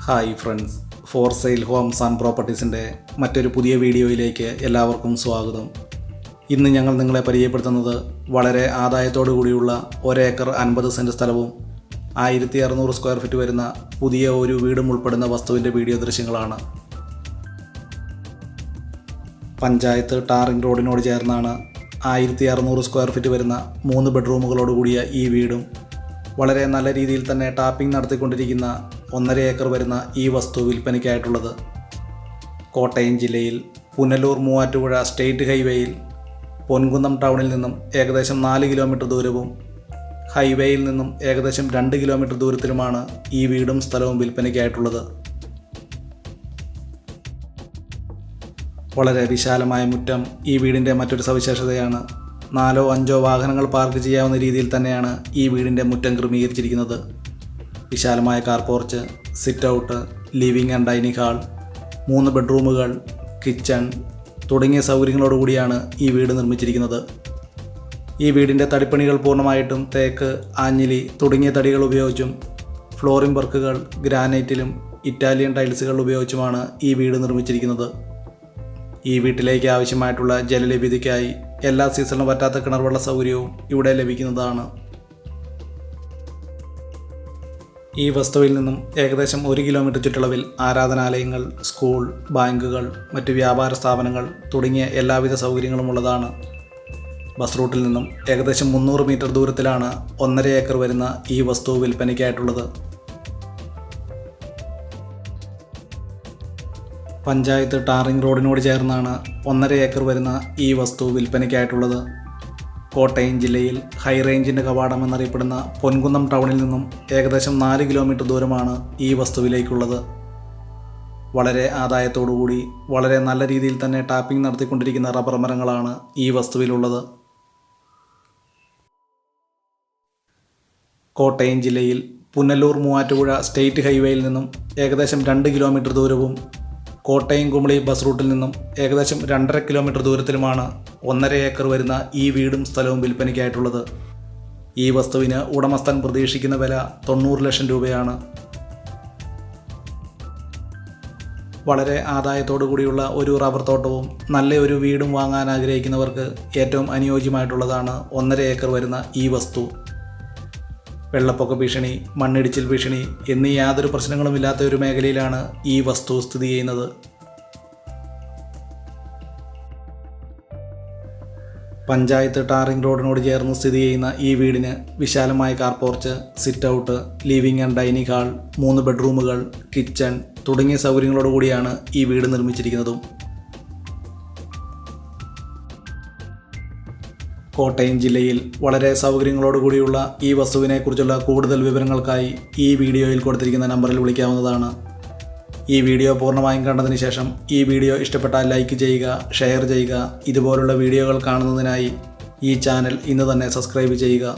Hi friends, for sale homes and പ്രോപ്പർട്ടീസിൻ്റെ മറ്റൊരു പുതിയ വീഡിയോയിലേക്ക് എല്ലാവർക്കും സ്വാഗതം. ഇന്ന് ഞങ്ങൾ നിങ്ങളെ പരിചയപ്പെടുത്തുന്നത് വളരെ ആദായത്തോടു കൂടിയുള്ള 1 ഏക്കർ 50 സെൻറ്റ് സ്ഥലവും 1600 സ്ക്വയർ ഫീറ്റ് വരുന്ന പുതിയ ഒരു വീടും ഉൾപ്പെടുന്ന വസ്തുവിൻ്റെ വീഡിയോ ദൃശ്യങ്ങളാണ്. പഞ്ചായത്ത് ടാറിംഗ് റോഡിനോട് ചേർന്നാണ് 1600 സ്ക്വയർ ഫീറ്റ് വരുന്ന 3 ബെഡ്റൂമുകളോടുകൂടിയ ഈ വീടും വളരെ നല്ല രീതിയിൽ തന്നെ ടാപ്പിംഗ് നടത്തിക്കൊണ്ടിരിക്കുന്ന 1.5 ഏക്കർ വരുന്ന ഈ വസ്തു വിൽപ്പനയ്ക്കായിട്ടുള്ളത്. കോട്ടയം ജില്ലയിൽ പുനലൂർ മൂവാറ്റുപുഴ സ്റ്റേറ്റ് ഹൈവേയിൽ പൊൻകുന്നം ടൗണിൽ നിന്നും ഏകദേശം 4 കിലോമീറ്റർ ദൂരവും ഹൈവേയിൽ നിന്നും ഏകദേശം 2 കിലോമീറ്റർ ദൂരത്തിലുമാണ് ഈ വീടും സ്ഥലവും വിൽപ്പനയ്ക്കായിട്ടുള്ളത്. വളരെ വിശാലമായ മുറ്റം ഈ വീടിൻ്റെ മറ്റൊരു സവിശേഷതയാണ്. 4-5 വാഹനങ്ങൾ പാർക്ക് ചെയ്യാവുന്ന രീതിയിൽ തന്നെയാണ് ഈ വീടിൻ്റെ മുറ്റം ക്രമീകരിച്ചിരിക്കുന്നത്. വിശാലമായ car porch, sit out, living and dining hall, 3 ബെഡ്റൂമുകൾ, കിച്ചൺ തുടങ്ങിയ സൗകര്യങ്ങളോടുകൂടിയാണ് ഈ വീട് നിർമ്മിച്ചിരിക്കുന്നത്. ഈ വീടിൻ്റെ തടിപ്പണികൾ പൂർണ്ണമായിട്ടും തേക്ക്, ആഞ്ഞിലി തുടങ്ങിയ തടികൾ ഉപയോഗിച്ചും ഫ്ലോറിംഗ് വർക്കുകൾ ഗ്രാനൈറ്റിലും ഇറ്റാലിയൻ ടൈൽസുകൾ ഉപയോഗിച്ചുമാണ് ഈ വീട് നിർമ്മിച്ചിരിക്കുന്നത്. ഈ വീട്ടിലേക്ക് ആവശ്യമായിട്ടുള്ള ജലലഭ്യതയ്ക്കായി എല്ലാ സീസണിലും പറ്റാത്ത കിണർവെള്ള സൗകര്യവും ഇവിടെ ലഭിക്കുന്നതാണ്. ഈ വസ്തുവിൽ നിന്നും ഏകദേശം 1 കിലോമീറ്റർ ചുറ്റളവിൽ ആരാധനാലയങ്ങൾ, സ്കൂൾ, ബാങ്കുകൾ, മറ്റ് വ്യാപാര സ്ഥാപനങ്ങൾ തുടങ്ങിയ എല്ലാവിധ സൗകര്യങ്ങളും ഉള്ളതാണ്. ബസ് റൂട്ടിൽ നിന്നും ഏകദേശം 300 മീറ്റർ ദൂരത്തിലാണ് 1.5 ഏക്കർ വരുന്ന ഈ വസ്തു വിൽപ്പനയ്ക്കായിട്ടുള്ളത്. പഞ്ചായത്ത് ടാറിംഗ് റോഡിനോട് ചേർന്നാണ് 1.5 ഏക്കർ വരുന്ന ഈ വസ്തു വിൽപ്പനയ്ക്കായിട്ടുള്ളത്. കോട്ടയം ജില്ലയിൽ ഹൈ റേഞ്ചിൻ്റെ കവാടം എന്നറിയപ്പെടുന്ന പൊൻകുന്നം ടൗണിൽ നിന്നും ഏകദേശം 4 കിലോമീറ്റർ ദൂരമാണ് ഈ വസ്തുവിലേക്കുള്ളത്. വളരെ ആദായത്തോടുകൂടി വളരെ നല്ല രീതിയിൽ തന്നെ ടാപ്പിംഗ് നടത്തിക്കൊണ്ടിരിക്കുന്ന റബ്ബർ മരങ്ങളാണ് ഈ വസ്തുവിലുള്ളത്. കോട്ടയം ജില്ലയിൽ പുനലൂർ മൂവാറ്റുപുഴ സ്റ്റേറ്റ് ഹൈവേയിൽ നിന്നും ഏകദേശം 2 കിലോമീറ്റർ ദൂരവും കോട്ടയം കുമളി ബസ് റൂട്ടിൽ നിന്നും ഏകദേശം 2.5 കിലോമീറ്റർ ദൂരത്തിലുമാണ് 1.5 ഏക്കർ വരുന്ന ഈ വീടും സ്ഥലവും വിൽപ്പനയ്ക്കായിട്ടുള്ളത്. ഈ വസ്തുവിന് ഉടമസ്ഥൻ പ്രതീക്ഷിക്കുന്ന വില 90 ലക്ഷം രൂപയാണ്. വളരെ ആദായത്തോടു കൂടിയുള്ള ഒരു റബ്ബർ തോട്ടവും നല്ല ഒരു വീടും വാങ്ങാൻ ആഗ്രഹിക്കുന്നവർക്ക് ഏറ്റവും അനുയോജ്യമായിട്ടുള്ളതാണ് 1.5 ഏക്കർ വരുന്ന ഈ വസ്തു. വെള്ളപ്പൊക്ക ഭീഷണി, മണ്ണിടിച്ചിൽ ഭീഷണി എന്നീ യാതൊരു പ്രശ്നങ്ങളുമില്ലാത്ത ഒരു മേഖലയിലാണ് ഈ വസ്തു സ്ഥിതി ചെയ്യുന്നത്. പഞ്ചായത്ത് ടാറിംഗ് റോഡിനോട് ചേർന്ന് സ്ഥിതി ചെയ്യുന്ന ഈ വീടിന് വിശാലമായ car porch, sit out, living and dining hall, 3 ബെഡ്റൂമുകൾ, കിച്ചൺ തുടങ്ങിയ സൗകര്യങ്ങളോടുകൂടിയാണ് ഈ വീട് നിർമ്മിച്ചിരിക്കുന്നതും. കോട്ടയം ജില്ലയിൽ വളരെ സൗകര്യങ്ങളോടുകൂടിയുള്ള ഈ വസ്തുവിനെക്കുറിച്ചുള്ള കൂടുതൽ വിവരങ്ങൾക്കായി ഈ വീഡിയോയിൽ കൊടുത്തിരിക്കുന്ന നമ്പറിൽ വിളിക്കാവുന്നതാണ്. ഈ വീഡിയോ പൂർണ്ണമായും കണ്ടതിന് ശേഷം ഈ വീഡിയോ ഇഷ്ടപ്പെട്ടാൽ ലൈക്ക് ചെയ്യുക, ഷെയർ ചെയ്യുക. ഇതുപോലുള്ള വീഡിയോകൾ കാണുന്നതിനായി ഈ ചാനൽ ഇന്ന് തന്നെ സബ്സ്ക്രൈബ് ചെയ്യുക.